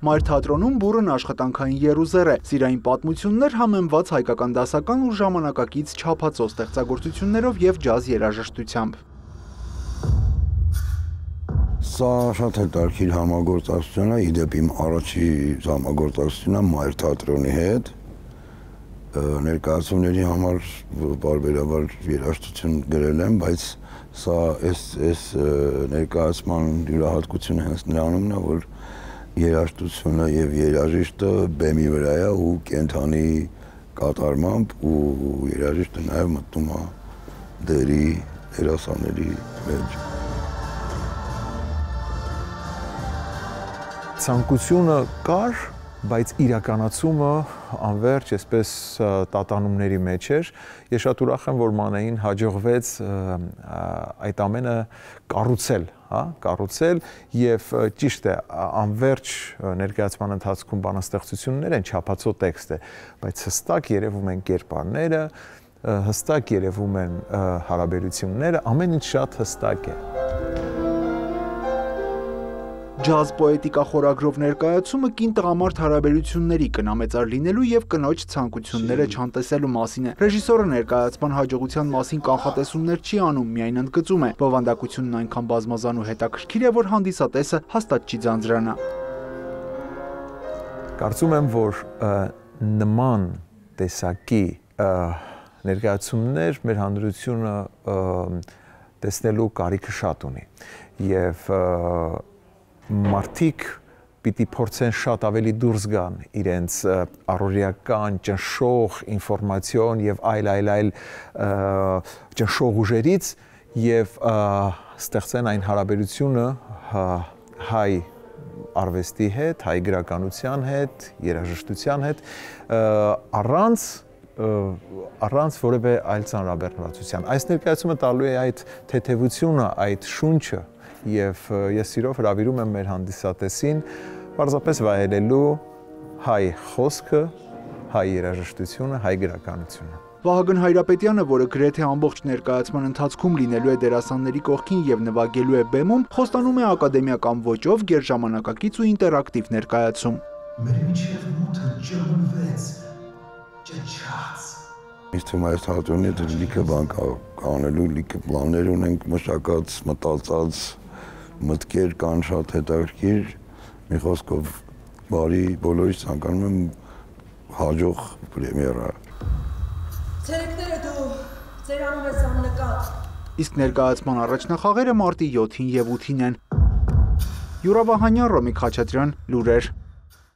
Մայր թատրոնում բուռն աշխատանքային եռուզեռ է, սիրային պատմություններ համեմված հայկական դասական ու ժամանակակից չափածո ստեղծագործություններով եւ ջազ երաժշտությամբ։ Սա շատ հետաքրքիր համագործակցություն է, իդեպ իմ առաջի համագործակցությունն է Մայր թատրոնի հետ։ Ներկայացումների համար բարբերաբար երաժշտություն գրել եմ, բայց սա այս ներկայացման յուրահատկությունը հենց նրանումն է, որ երաժշտությունը եւ երաժիշտը բեմի վրա է ու կենթանի կատարմամբ ու երաժիշտը նաեւ մտնում է դերի դերասանների մեջ։ Ցանկությունը կար, բայց իրականացումը անverջ այսպես տատանումների մեջ էր։ Ես շատ ուրախ եմ, որ Մանեին հաջողվեց այդ ամենը կառուցել եւ ճիշտ է, անverջ ներկայացման ընթացքում բանաստեղծություններ են, չափածո տեքստ է, բայց հստակ երևում են կերպարները, հստակ երևում են հարաբերությունները, ամեն ինչ շատ հստակ է։ Ջազ պոետիկա խորագրով ներկայացումը կին տղամարդ հարաբերությունների կնամեծար լինելու եւ կնոջ ցանկությունները չանտեսելու մասին է։ Ռեժիսորը ներկայացման հաջողության մասին կանխատեսումներ չի անում, միայն ընդգծում է։ Բովանդակությունն այնքան բազմազան ու հետաքրքիր է, որ հանդիսատեսը հաստատ չի ձանձրանա։ Կարծում եմ, որ նման տեսակի ներկայացումներ մեր հանրությունը տեսնելու կարիքը շատ ունի եւ մարդիկ պիտի փորձեն շատ ավելի դուրս գան իրենց առօրեական ճնշող ինֆորմացիոն եւ այլ ճնշող ուժերից եւ ստեղծեն այն հարաբերությունը հայ արվեստի հետ, հայ գրականության հետ, երաժշտության հետ առանց որևէ այլ ծանրաբեռնվածության։ Այս ներկայացումը տալու է այդ թեթևությունը, այդ շունչը եւ ես սիրով հրավիրում եմ մեր հանդիսատեսին պարզապես վայելելու հայ խոսքը, հայ երաժշտությունը, հայ գրականությունը։ Վահագն Հայրապետյանը, որը գրեթե ամբողջ ներկայացման ընթացքում լինելու է դերասանների կողքին եւ նվագելու է բեմում, խոստանում է ակադեմիական ոճով գերժամանակակից ու ինտերակտիվ ներկայացում։ Մեր միջև մութը ջրվեց, ճչաց։ Ինձ թվում է այս թատրոնի հետ լիքը բան կանելու, լիքը պլաններ ունենք մշակած, մտածած, մտքեր կան շատ հետաքրքիր, մի խոսքով բարի բոլորից ցանկանում եմ հաջող պրեմիերա։ Ցերեկները դու ձեր անում ես աննկատ։ Իսկ ներկայացման առաջնախաղերը մարտի 7-ին եւ 8-ին են։ Յուրա Վահանյան, Ռոմիկ Խաչատրյան, լուրեր։